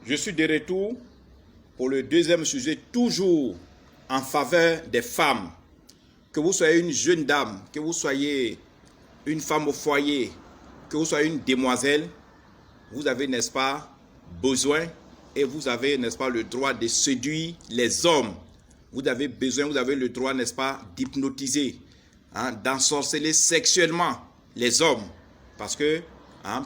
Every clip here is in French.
Je suis de retour pour le deuxième sujet, toujours en faveur des femmes. Que vous soyez une jeune dame, que vous soyez une femme au foyer, que vous soyez une demoiselle, vous avez, n'est-ce pas, besoin et vous avez, n'est-ce pas, le droit de séduire les hommes. Vous avez besoin, vous avez le droit, n'est-ce pas, d'hypnotiser, d'ensorceler sexuellement les hommes. Parce que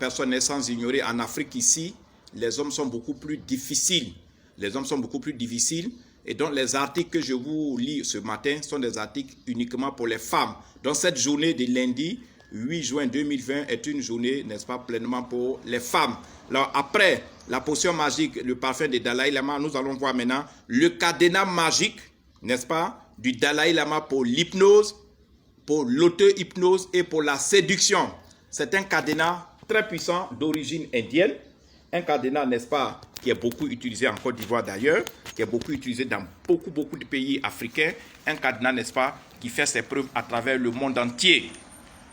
personne n'est sans ignorer, en Afrique ici, les hommes sont beaucoup plus difficiles. Les hommes sont beaucoup plus difficiles. Et donc, les articles que je vous lis ce matin sont des articles uniquement pour les femmes. Donc, cette journée de lundi, 8 juin 2020, est une journée, n'est-ce pas, pleinement pour les femmes. Alors, après la potion magique, le parfum de Dalai Lama, nous allons voir maintenant le cadenas magique, n'est-ce pas, du Dalai Lama pour l'hypnose, pour l'auto-hypnose et pour la séduction. C'est un cadenas très puissant d'origine indienne. Un cadenas, n'est-ce pas, qui est beaucoup utilisé en Côte d'Ivoire d'ailleurs, qui est beaucoup utilisé dans beaucoup de pays africains. Un cadenas, n'est-ce pas, qui fait ses preuves à travers le monde entier.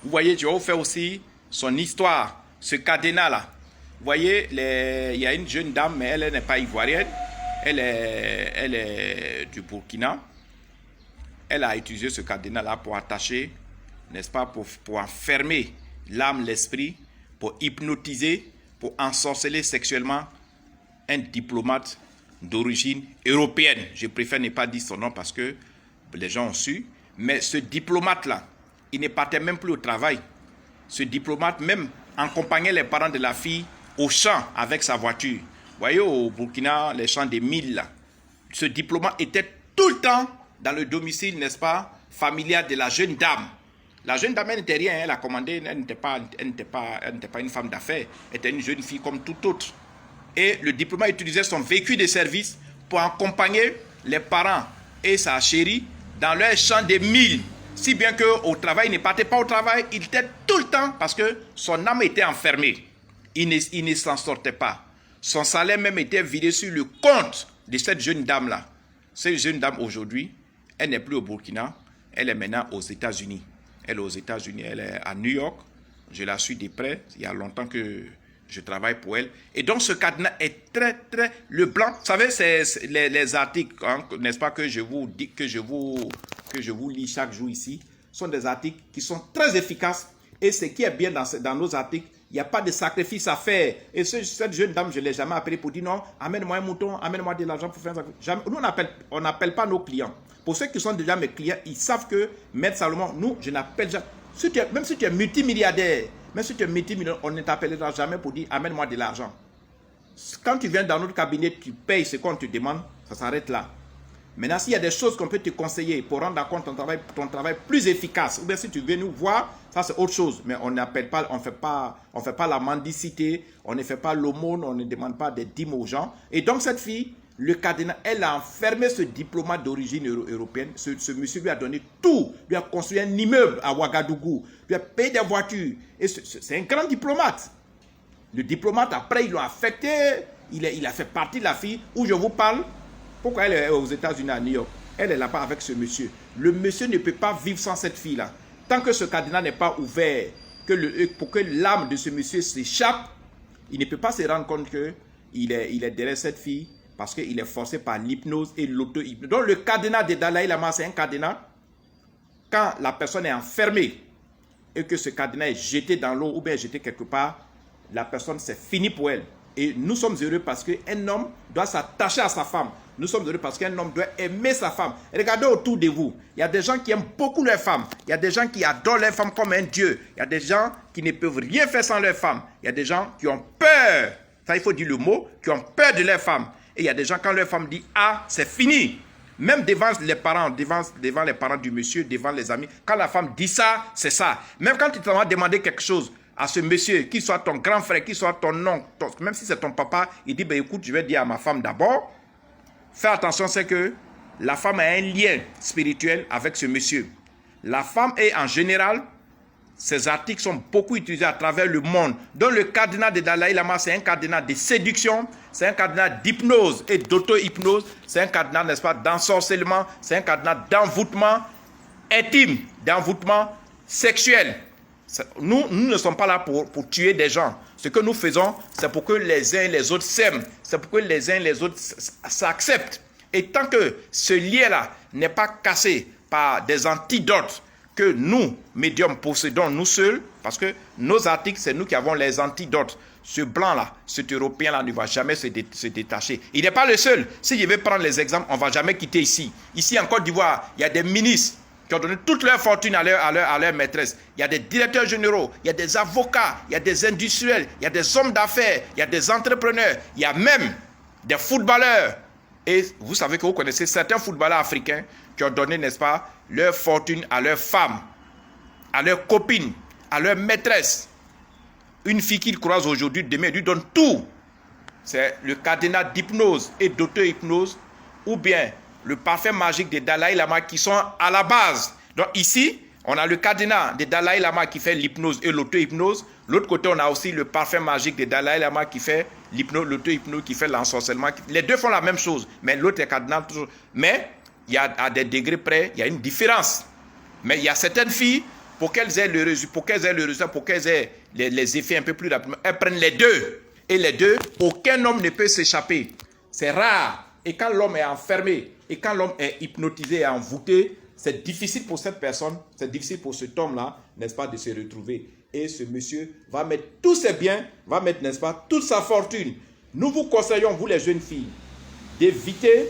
Vous voyez, je vais vous faire aussi son histoire, ce cadenas-là. Vous voyez, il y a une jeune dame, mais elle n'est pas ivoirienne. Elle est du Burkina. Elle a utilisé ce cadenas-là pour attacher, n'est-ce pas, pour enfermer l'âme, l'esprit, pour hypnotiser, pour ensorceler sexuellement un diplomate d'origine européenne. Je préfère ne pas dire son nom parce que les gens ont su. Mais ce diplomate-là, il ne partait même plus au travail. Ce diplomate même accompagnait les parents de la fille au champ avec sa voiture. Vous voyez au Burkina, les champs des milles là. Ce diplomate était tout le temps dans le domicile, n'est-ce pas, familial de la jeune dame. La jeune dame, elle n'était rien, elle a commandé, elle n'était pas une femme d'affaires, elle était une jeune fille comme tout autre. Et le diplomate utilisait son véhicule de service pour accompagner les parents et sa chérie dans leur champ des milles. Si bien qu'au travail, il ne partait pas au travail, il était tout le temps parce que son âme était enfermée. Il ne s'en sortait pas. Son salaire même était vidé sur le compte de cette jeune dame-là. Cette jeune dame aujourd'hui, elle n'est plus au Burkina, elle est maintenant aux États-Unis. Elle est aux États-Unis, elle est à New York. Je la suis de près. Il y a longtemps que je travaille pour elle. Et donc, ce cadenas est très. Le blanc, vous savez, c'est les articles, n'est-ce pas, que je vous lis chaque jour ici, sont des articles qui sont très efficaces. Et ce qui est bien dans nos articles, il n'y a pas de sacrifice à faire. Et cette jeune dame, je ne l'ai jamais appelée pour dire non, amène-moi un mouton, amène-moi de l'argent pour faire un sacrifice. Jamais. Nous, on n'appelle pas nos clients. Pour ceux qui sont déjà mes clients, ils savent que Maître Salomon, nous, je n'appelle jamais. Même si tu es multimilliardaire, même si tu es multimillionnaire, on ne t'appellera jamais pour dire amène-moi de l'argent. Quand tu viens dans notre cabinet, tu payes ce qu'on te demande, ça s'arrête là. Maintenant, s'il y a des choses qu'on peut te conseiller pour rendre compte ton travail plus efficace, ou bien si tu veux nous voir, ça c'est autre chose. Mais on n'appelle pas, on fait pas la mendicité, on ne fait pas l'aumône, on ne demande pas des dîmes aux gens. Et donc cette fille, le cadenas, elle a enfermé ce diplomate d'origine européenne. Ce monsieur lui a donné tout. Lui a construit un immeuble à Ouagadougou. Lui a payé des voitures. Et c'est un grand diplomate. Le diplomate, après, ils l'ont affecté. Il a fait partie de la fille où je vous parle. Pourquoi elle est aux États-Unis, à New York? Elle est là-bas avec ce monsieur. Le monsieur ne peut pas vivre sans cette fille-là. Tant que ce cadenas n'est pas ouvert, pour que l'âme de ce monsieur s'échappe, il ne peut pas se rendre compte qu'il est derrière cette fille. Parce qu'il est forcé par l'hypnose et l'auto-hypnose. Donc le cadenas de Dalai Lama, c'est un cadenas. Quand la personne est enfermée et que ce cadenas est jeté dans l'eau ou bien jeté quelque part, la personne, c'est fini pour elle. Et nous sommes heureux parce qu'un homme doit s'attacher à sa femme. Nous sommes heureux parce qu'un homme doit aimer sa femme. Regardez autour de vous. Il y a des gens qui aiment beaucoup leur femme. Il y a des gens qui adorent leur femme comme un dieu. Il y a des gens qui ne peuvent rien faire sans leur femme. Il y a des gens qui ont peur. Ça, il faut dire le mot, qui ont peur de leur femme. Et il y a des gens, quand leur femme dit « Ah, c'est fini », même devant les parents, devant les parents du monsieur, devant les amis, quand la femme dit ça, c'est ça. Même quand tu t'en vas demander quelque chose à ce monsieur, qu'il soit ton grand frère, qu'il soit ton oncle, même si c'est ton papa, il dit ben, « Écoute, je vais dire à ma femme d'abord. » Fais attention, c'est que la femme a un lien spirituel avec ce monsieur. La femme est en général... Ces articles sont beaucoup utilisés à travers le monde. Donc le cadenas de Dalai Lama, c'est un cadenas de séduction, c'est un cadenas d'hypnose et d'auto-hypnose, c'est un cadenas, n'est-ce pas, d'ensorcellement, c'est un cadenas d'envoûtement intime, d'envoûtement sexuel. Nous ne sommes pas là pour tuer des gens. Ce que nous faisons, c'est pour que les uns et les autres s'aiment. C'est pour que les uns et les autres s'acceptent. Et tant que ce lien-là n'est pas cassé par des antidotes que nous, médiums, possédons nous seuls, parce que nos articles, c'est nous qui avons les antidotes. Ce blanc-là, cet Européen-là ne va jamais se détacher. Il n'est pas le seul. Si je vais prendre les exemples, on ne va jamais quitter ici. Ici, en Côte d'Ivoire, il y a des ministres qui ont donné toute leur fortune à leur maîtresse. Il y a des directeurs généraux, il y a des avocats, il y a des industriels, il y a des hommes d'affaires, il y a des entrepreneurs, il y a même des footballeurs. Et vous savez que vous connaissez certains footballeurs africains qui ont donné, n'est-ce pas, leur fortune à leurs femmes, à leurs copines, à leurs maîtresses. Une fille qu'ils croisent aujourd'hui, demain, lui donne tout. C'est le cadenas d'hypnose et d'auto-hypnose, ou bien le parfum magique des Dalai Lama qui sont à la base. Donc ici, on a le cadenas des Dalai Lama qui fait l'hypnose et l'auto-hypnose. L'autre côté, on a aussi le parfum magique des Dalai Lama qui fait l'hypnose, l'auto-hypnose, qui fait l'ensorcellement. Les deux font la même chose, mais l'autre est cadenas toujours. Mais il y a à des degrés près, il y a une différence. Mais il y a certaines filles, pour qu'elles aient le résultat, pour qu'elles aient les effets un peu plus rapidement, elles prennent les deux. Et les deux, aucun homme ne peut s'échapper. C'est rare. Et quand l'homme est enfermé, et quand l'homme est hypnotisé et envoûté, c'est difficile pour cette personne, c'est difficile pour cet homme-là, n'est-ce pas, de se retrouver. Et ce monsieur va mettre tous ses biens, va mettre, n'est-ce pas, toute sa fortune. Nous vous conseillons, vous les jeunes filles, d'éviter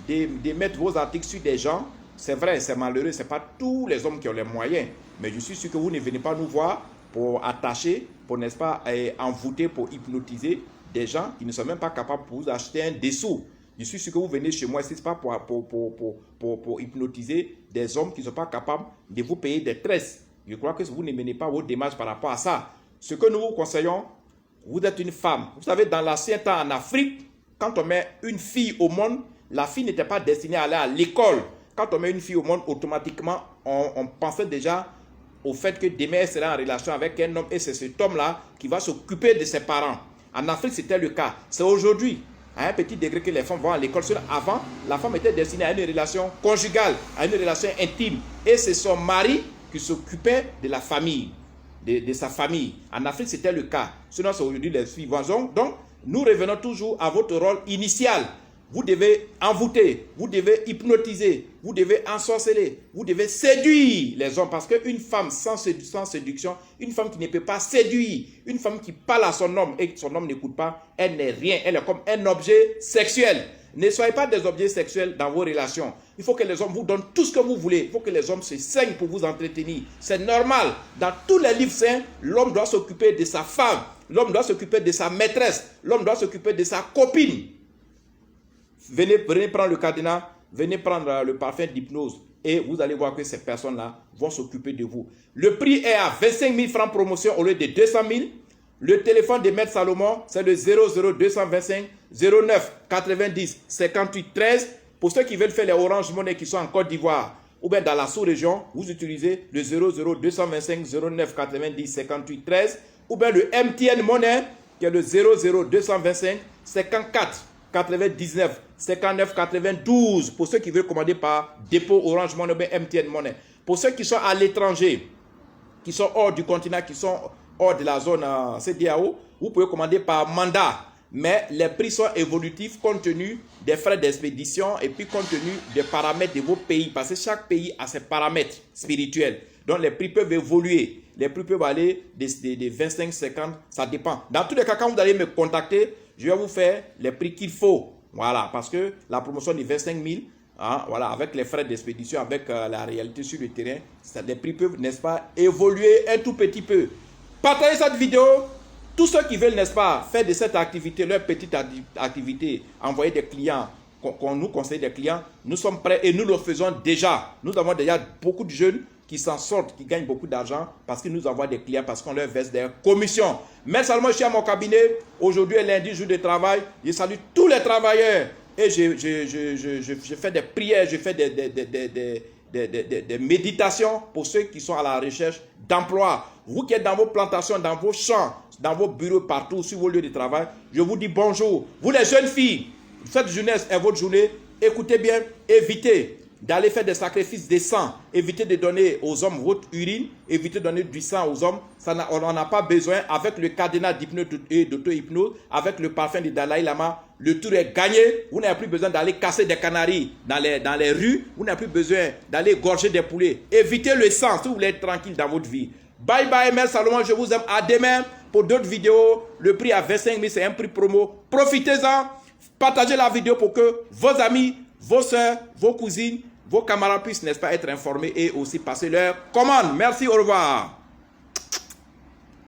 de mettre vos articles sur des gens. C'est vrai, c'est malheureux, ce n'est pas tous les hommes qui ont les moyens. Mais je suis sûr que vous ne venez pas nous voir pour attacher, pour, n'est-ce pas, envoûter, pour hypnotiser des gens qui ne sont même pas capables de vous acheter un dessous. Je suis sûr que vous venez chez moi, ce n'est pas pour hypnotiser des hommes qui ne sont pas capables de vous payer des tresses. Je crois que vous ne menez pas vos démarches par rapport à ça. Ce que nous vous conseillons, vous êtes une femme. Vous savez, dans l'ancien temps en Afrique, quand on met une fille au monde, la fille n'était pas destinée à aller à l'école. Quand on met une fille au monde, automatiquement, on pensait déjà au fait que demain, elle sera en relation avec un homme et c'est cet homme-là qui va s'occuper de ses parents. En Afrique, c'était le cas. C'est aujourd'hui, à un petit degré, que les femmes vont à l'école. Avant, la femme était destinée à une relation conjugale, à une relation intime. Et c'est son mari qui s'occupait de la famille, de sa famille. En Afrique, c'était le cas. Sinon, c'est aujourd'hui les filles. Donc, nous revenons toujours à votre rôle initial. Vous devez envoûter, vous devez hypnotiser, vous devez ensorceler, vous devez séduire les hommes. Parce qu'une femme sans séduction, une femme qui ne peut pas séduire, une femme qui parle à son homme et que son homme n'écoute pas, elle n'est rien. Elle est comme un objet sexuel. Ne soyez pas des objets sexuels dans vos relations. Il faut que les hommes vous donnent tout ce que vous voulez. Il faut que les hommes se saignent pour vous entretenir. C'est normal. Dans tous les livres saints, l'homme doit s'occuper de sa femme. L'homme doit s'occuper de sa maîtresse. L'homme doit s'occuper de sa copine. Venez prendre le cadenas, venez prendre le parfum d'hypnose et vous allez voir que ces personnes-là vont s'occuper de vous. Le prix est à 25 000 francs promotion au lieu de 200 000. Le téléphone de Maître Salomon, c'est le 00225 09 90 58 13. Pour ceux qui veulent faire les Orange Money qui sont en Côte d'Ivoire ou bien dans la sous-région, vous utilisez le 00225 09 90 58 13 ou bien le MTN Money qui est le 00225 54 99 59 92 pour ceux qui veulent commander par dépôt Orange Money ou MTN Money. Pour ceux qui sont à l'étranger, qui sont hors du continent, qui sont hors de la zone CEDEAO, vous pouvez commander par mandat. Mais les prix sont évolutifs compte tenu des frais d'expédition et puis compte tenu des paramètres de vos pays. Parce que chaque pays a ses paramètres spirituels. Donc les prix peuvent évoluer. Les prix peuvent aller de 25, 50, ça dépend. Dans tous les cas, quand vous allez me contacter, je vais vous faire les prix qu'il faut. Voilà, parce que la promotion de 25 000, hein, voilà, avec les frais d'expédition, avec la réalité sur le terrain, les prix peuvent, n'est-ce pas, évoluer un tout petit peu. Partagez cette vidéo. Tous ceux qui veulent, n'est-ce pas, faire de cette activité, leur petite activité, envoyer des clients, qu'on nous conseille des clients, nous sommes prêts et nous le faisons déjà. Nous avons déjà beaucoup de jeunes qui s'en sortent, qui gagnent beaucoup d'argent parce qu'ils nous envoient des clients, parce qu'on leur verse des commissions. Mais seulement je suis à mon cabinet. Aujourd'hui est lundi, jour de travail. Je salue tous les travailleurs et je fais des prières, je fais des méditations pour ceux qui sont à la recherche d'emploi. Vous qui êtes dans vos plantations, dans vos champs, dans vos bureaux, partout, sur vos lieux de travail, je vous dis bonjour. Vous les jeunes filles, cette jeunesse est votre journée. Écoutez bien, évitez. d'aller faire des sacrifices de sang. Évitez de donner aux hommes votre urine, évitez de donner du sang aux hommes. On n'en a pas besoin. Avec le cadenas d'hypnose et d'auto-hypnose, avec le parfum de Dalai Lama, le tour est gagné. Vous n'avez plus besoin d'aller casser des canaris dans les rues. Vous n'avez plus besoin d'aller gorger des poulets. Évitez le sang si vous voulez être tranquille dans votre vie. Bye bye, Mère Salomon, je vous aime. À demain pour d'autres vidéos. Le prix à 25 000, c'est un prix promo. Profitez-en. Partagez la vidéo pour que vos amis, vos soeurs, vos cousines, vos camarades puissent, n'est-ce pas, être informés et aussi passer leur commande. Merci, au revoir.